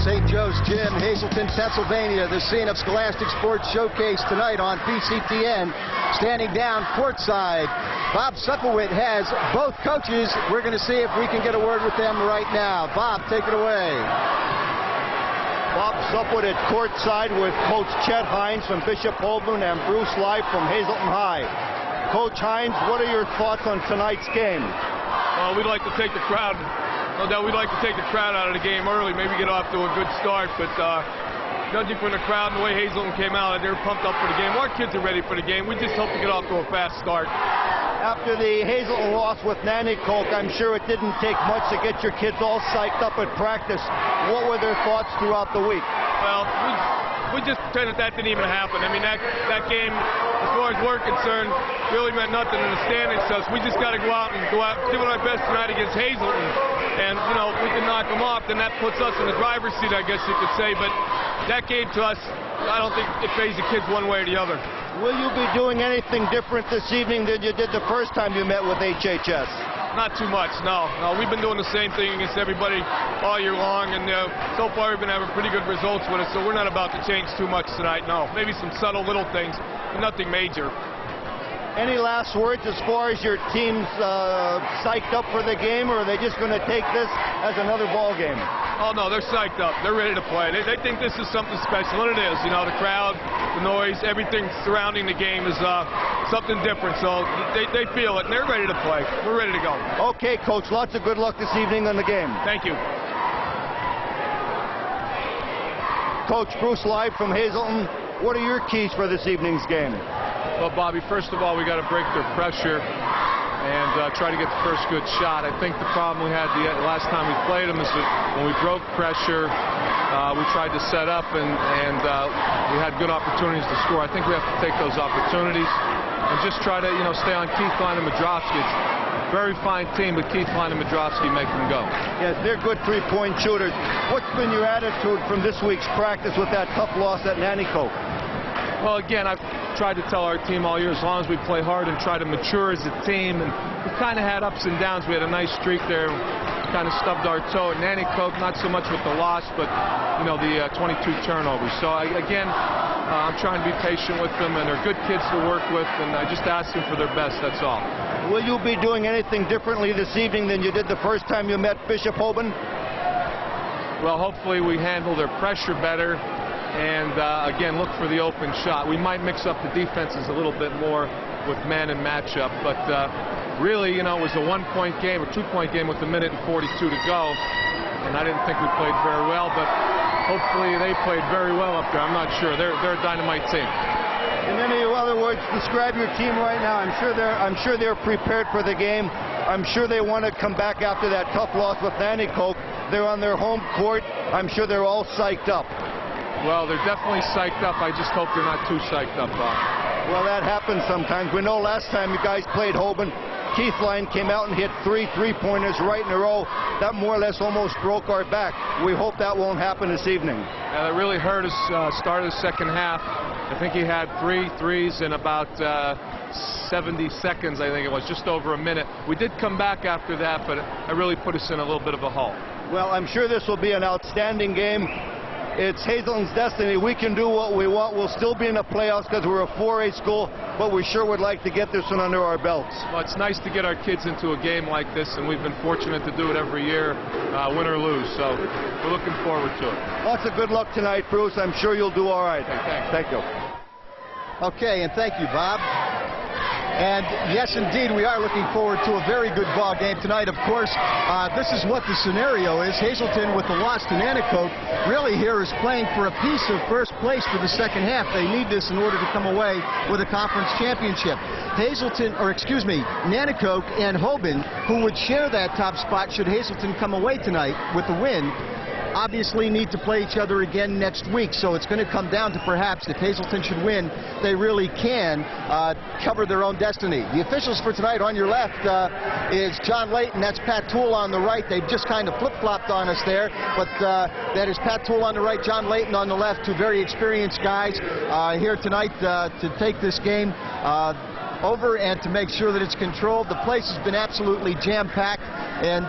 St. Joe's Gym, Hazleton, Pennsylvania, the scene of Scholastic Sports Showcase tonight on PCTN. Standing down courtside, Bob Supplewit has both coaches. We're going to see if we can get a word with them right now. Bob, take it away. Bob Supplewit at courtside with Coach Chet Hines from Bishop Hoban and Bruce Life from Hazleton High. Coach Hines, what are your thoughts on tonight's game? Well, we'd like to take the crowd. No doubt we'd like to take the crowd out of the game early, maybe get off to a good start, but judging from the crowd and the way Hazleton came out, they're pumped up for the game. Our kids are ready for the game. We just hope to get off to a fast start. After the Hazleton loss with Nanticoke, I'm sure it didn't take much to get your kids all psyched up at practice. What were their thoughts throughout the week? Well, we just pretended that didn't even happen. I mean, that game, as far as we're concerned, really meant nothing in the standings to us. We just got to go out, give it our best tonight against Hazleton. And, you know, if we can knock them off, then that puts us in the driver's seat, I guess you could say. But that game to us, I don't think it pays the kids one way or the other. Will you be doing anything different this evening than you did the first time you met with HHS? Not too much, no. We've been doing the same thing against everybody all year long, and so far we've been having pretty good results with it, so we're not about to change too much tonight, no. Maybe some subtle little things, but nothing major. Any last words as far as your team's psyched up for the game, or are they just going to take this as another ball game? Oh, no, they're psyched up. They're ready to play. They think this is something special, and it is. You know, the crowd, the noise, everything surrounding the game is something different. So they feel it, and they're ready to play. We're ready to go. Okay, Coach, lots of good luck this evening on the game. Thank you. Coach Bruce Live from Hazleton, what are your keys for this evening's game? Well, Bobby, first of all, we got to break their pressure and try to get the first good shot. I think the problem we had the last time we played them is that when we broke pressure, we tried to set up and we had good opportunities to score. I think we have to take those opportunities and just try to, stay on Keithline and Madrovsky. It's a very fine team, but Keithline and Madrovsky make them go. Yes, they're good three-point shooters. What's been your attitude from this week's practice with that tough loss at Nanticoke? Well, again, I've tried to tell our team all year, as long as we play hard and try to mature as a team, and we kind of had ups and downs. We had a nice streak there, kind of stubbed our toe at Nanticoke, not so much with the loss, but, the 22 turnovers. So, again, I'm trying to be patient with them, and they're good kids to work with, and I just ask them for their best, that's all. Will you be doing anything differently this evening than you did the first time you met Bishop Hoban? Well, hopefully we handle their pressure better. And, again, look for the open shot. We might mix up the defenses a little bit more with man and matchup. But really, it was a one-point game or two-point game with 1:42 to go. And I didn't think we played very well. But hopefully they played very well up there. I'm not sure. They're a dynamite team. In any other words, describe your team right now. I'm sure they're prepared for the game. I'm sure they want to come back after that tough loss with Nanticoke. They're on their home court. I'm sure they're all psyched up. Well, they're definitely psyched up. I just hope they're not too psyched up, Bob. Well, that happens sometimes. We know last time you guys played Hoban, Keithline came out and hit three-pointers right in a row. That more or less almost broke our back. We hope that won't happen this evening. Yeah, that really hurt us. Start of the second half. I think he had 3 threes in about 70 seconds, I think it was, just over a minute. We did come back after that, but it really put us in a little bit of a hole. Well, I'm sure this will be an outstanding game. It's Hazleton's destiny. We can do what we want. We'll still be in the playoffs because we're a 4A school, but we sure would like to get this one under our belts. Well, it's nice to get our kids into a game like this, and we've been fortunate to do it every year, win or lose. So we're looking forward to it. Lots of good luck tonight, Bruce. I'm sure you'll do all right. Okay, thank you. Okay, and thank you, Bob. And yes, indeed, we are looking forward to a very good ball game tonight. Of course, this is what the scenario is. Hazleton, with the loss to Nanticoke, really here is playing for a piece of first place for the second half. They need this in order to come away with a conference championship. Nanticoke and Hoban, who would share that top spot should Hazleton come away tonight with the win, obviously need to play each other again next week. So it's going to come down to perhaps if Hazleton should win, they really can cover their own destiny. The officials for tonight on your left is John Layton. That's Pat Toole on the right. They've just kind of flip-flopped on us there. But that is Pat Toole on the right, John Layton on the left. Two very experienced guys here tonight to take this game over and to make sure that it's controlled. The place has been absolutely jam-packed. And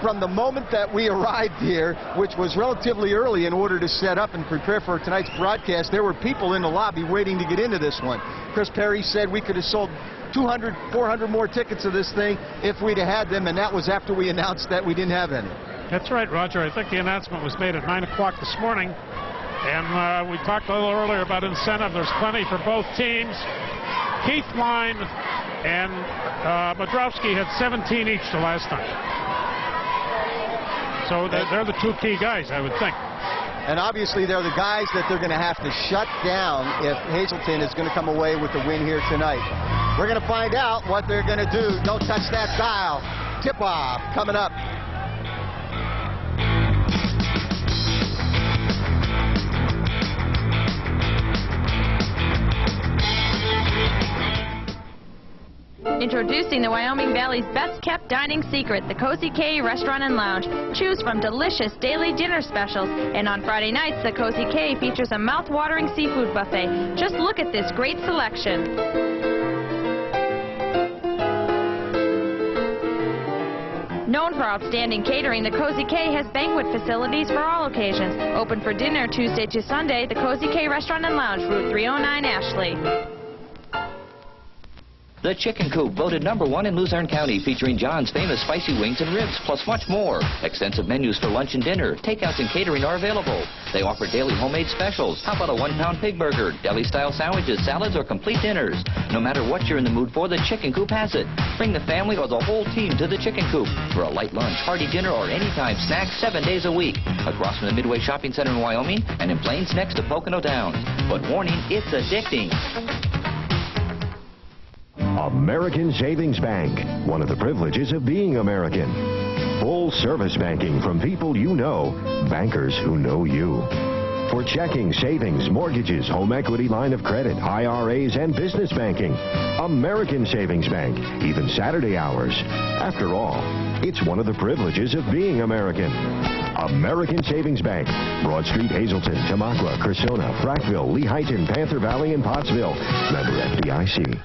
from the moment that we arrived here, which was relatively early in order to set up and prepare for tonight's broadcast, there were people in the lobby waiting to get into this one. Chris Perry said we could have sold 200, 400 more tickets of this thing if we'd have had them, and that was after we announced that we didn't have any. That's right, Roger. I think the announcement was made at 9 o'clock this morning, and we talked a little earlier about incentive. There's plenty for both teams. Keith Line and Modrowski had 17 each the last time. So they're the two key guys, I would think. And obviously they're the guys that they're going to have to shut down if Hazleton is going to come away with the win here tonight. We're going to find out what they're going to do. Don't touch that dial. Tip-off coming up. Introducing the Wyoming Valley's best-kept dining secret, the Cozy K Restaurant and Lounge. Choose from delicious daily dinner specials, and on Friday nights, the Cozy K features a mouth-watering seafood buffet. Just look at this great selection. Known for outstanding catering, the Cozy K has banquet facilities for all occasions. Open for dinner Tuesday to Sunday, the Cozy K Restaurant and Lounge, Route 309, Ashley. The Chicken Coop, voted #1 in Luzerne County, featuring John's famous spicy wings and ribs, plus much more. Extensive menus for lunch and dinner. Takeouts and catering are available. They offer daily homemade specials. How about a 1-pound pig burger, deli-style sandwiches, salads, or complete dinners? No matter what you're in the mood for, the Chicken Coop has it. Bring the family or the whole team to the Chicken Coop for a light lunch, hearty dinner, or anytime snack 7 days a week. Across from the Midway Shopping Center in Wyoming and in Plains next to Pocono Downs. But warning, it's addicting. American Savings Bank, one of the privileges of being American. Full service banking from people you know, bankers who know you. For checking, savings, mortgages, home equity line of credit, IRAs, and business banking. American Savings Bank, even Saturday hours. After all, it's one of the privileges of being American. American Savings Bank, Broad Street, Hazleton, Tamaqua, Cressona, Frackville, Lehighton, Panther Valley, and Pottsville. Member FDIC.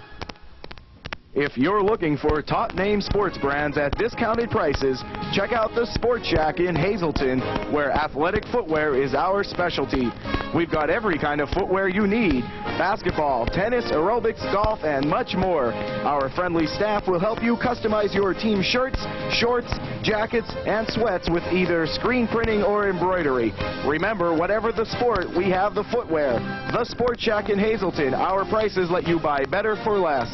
If you're looking for top-name sports brands at discounted prices, check out the Sports Shack in Hazleton, where athletic footwear is our specialty. We've got every kind of footwear you need: basketball, tennis, aerobics, golf, and much more. Our friendly staff will help you customize your team shirts, shorts, jackets, and sweats with either screen printing or embroidery. Remember, whatever the sport, we have the footwear. The Sports Shack in Hazleton. Our prices let you buy better for less.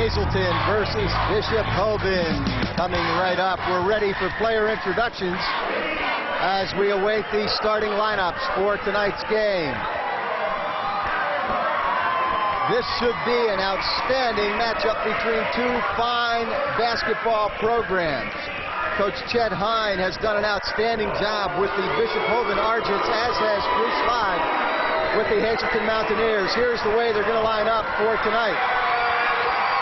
Hazleton versus Bishop Hoban coming right up. We're ready for player introductions as we await the starting lineups for tonight's game. This should be an outstanding matchup between two fine basketball programs. Coach Chet Hine has done an outstanding job with the Bishop Hoban Argents, as has Bruce Live with the Hazleton Mountaineers. Here's the way they're going to line up for tonight.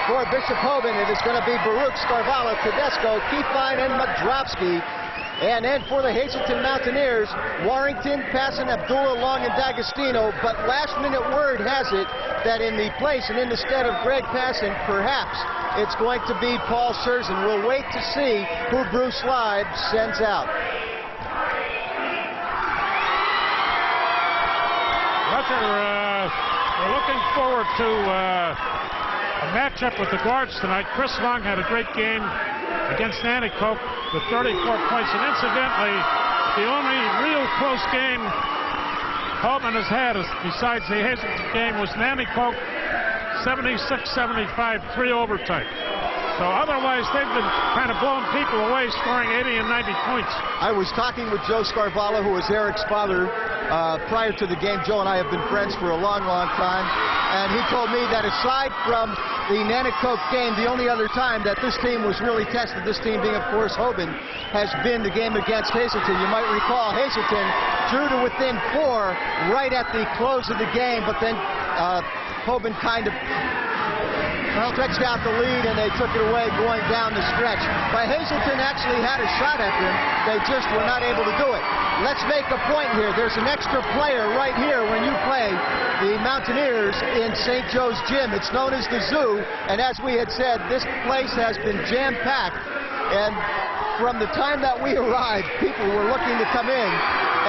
For Bishop Hoban, it is going to be Baruch, Scarvala, Tedesco, Keithline, and Modrowski. And then for the Hazleton Mountaineers, Warrington, Passon, Abdullah, Long, and D'Agostino. But last-minute word has it that in the place and in the stead of Greg Passon, perhaps it's going to be Paul Scherzen. We'll wait to see who Bruce Live sends out. Roger, we're looking forward to a matchup with the guards tonight. Chris Long had a great game against Nanticoke with 34 points. And incidentally, the only real close game Hoban has had besides the Hazleton game was Nanticoke 76-75, 3 overtime. So otherwise, they've been kind of blowing people away, scoring 80 and 90 points. I was talking with Joe Scarvala, who was Eric's father, prior to the game. Joe and I have been friends for a long, long time. And he told me that aside from the Nanticoke game, the only other time that this team was really tested, this team being, of course, Hoban, has been the game against Hazleton. You might recall Hazleton drew to within 4 right at the close of the game, but then Hoban kind of stretched out the lead, and they took it away going down the stretch. But Hazleton actually had a shot at them. They just were not able to do it. Let's make a point here. There's an extra player right here when you play the Mountaineers in St. Joe's Gym. It's known as the Zoo, and as we had said, this place has been jam-packed. And from the time that we arrived, people were looking to come in,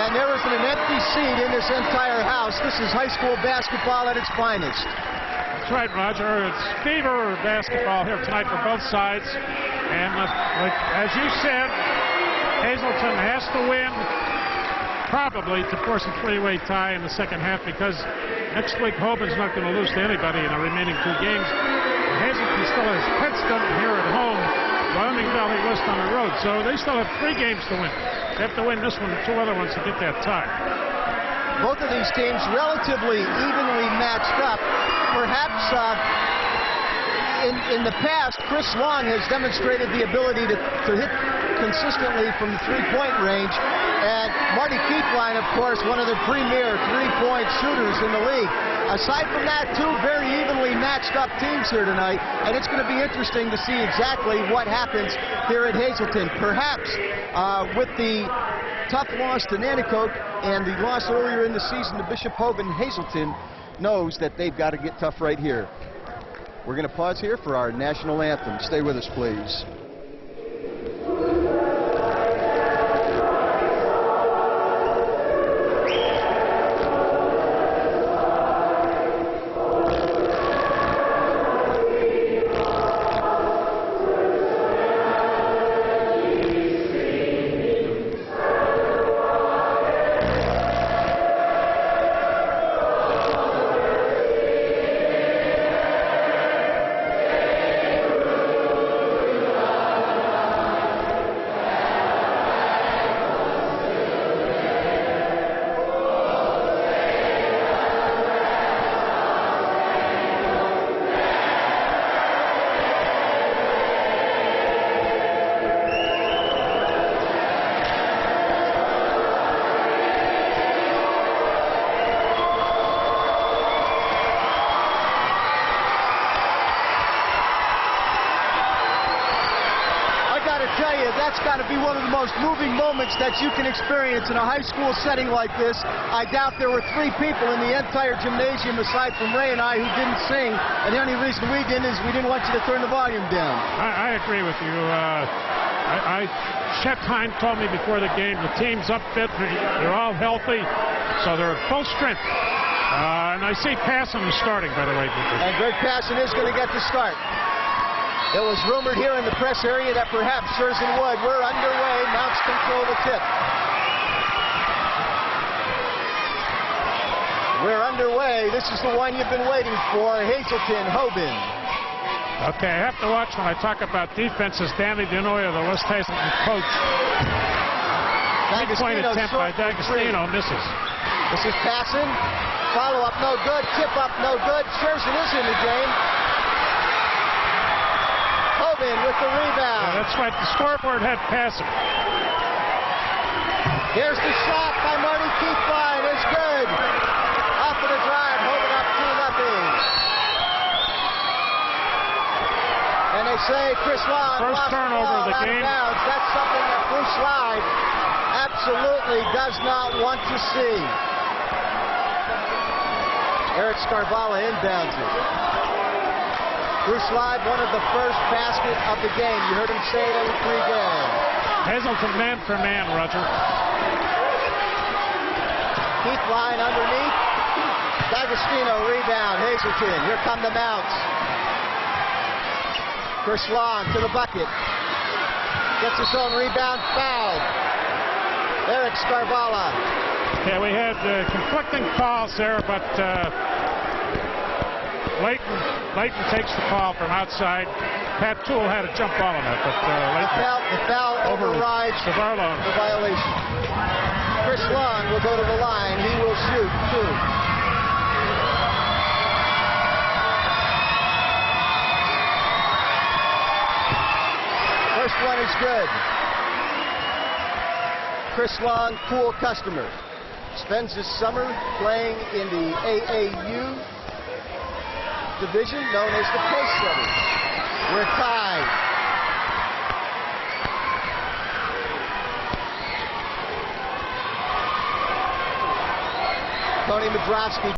and there isn't an empty seat in this entire house. This is high school basketball at its finest. That's right, Roger. It's fever basketball here tonight for both sides. And like, as you said, Hazleton has to win, probably, to force a three-way tie in the second half, because next week Hoban's not going to lose to anybody in the remaining two games. Hazleton still has Princeton here at home, Wyoming Valley West on the road, so they still have 3 games to win. They have to win this one and 2 other ones to get that tie. Both of these teams relatively evenly matched up. Perhaps in the past, Chris Long has demonstrated the ability to hit consistently from the three-point range, and Marty Keithline, of course, one of the premier three-point shooters in the league. Aside from that, 2 very evenly matched up teams here tonight, and it's going to be interesting to see exactly what happens here at Hazleton. Perhaps with the tough loss to Nanticoke and the loss earlier in the season to Bishop Hoban, Hazleton knows that they've got to get tough right here. We're going to pause here for our national anthem. Stay with us, please. That's got to be one of the most moving moments that you can experience in a high school setting like this. I doubt there were 3 people in the entire gymnasium aside from Ray and I who didn't sing, and the only reason we didn't is we didn't want you to turn the volume down. I agree with you. Chet Hine told me before the game the team's up fit, they're all healthy, so they're at full strength. And I see Passon is starting, by the way. And Greg Passon is going to get the start. It was rumored here in the press area that perhaps Scherzen would. We're underway. Mounts control the tip. We're underway. This is the one you've been waiting for. Hazleton, Hoban. Okay, I have to watch when I talk about defenses. Danny Denoya, the West Hazleton coach. Three-point attempt by D'Agostino misses. This is Passon. Follow-up, no good. Tip-up, no good. Scherzen is in the game. Hoban with the rebound. Yeah, that's right. The scoreboard had Passon. Here's the shot by Marty Keithline. It's good. Off of the drive. Hoban up 2-0. And they say Chris Long first turnover of the game. That's something that Bruce Slide absolutely does not want to see. Eric Scarvala inbounds it. Bruce Slide, one of the first basket of the game. You heard him say it in the pregame. Hazleton man for man, Roger. Keithline underneath. D'Agostino rebound. Hazleton. Here come the Mounts. Chris Long to the bucket. Gets his own rebound. Fouled. Eric Scarvala. Yeah, we had conflicting calls there, but Layton takes the call from outside. Pat Toole had a jump ball on that, but the foul overrides the violation. Chris Long will go to the line. He will shoot 2. First one is good. Chris Long, pool customer. Spends his summer playing in the AAU. division known as the Coast Brothers. We're tied. Tony Madrovsky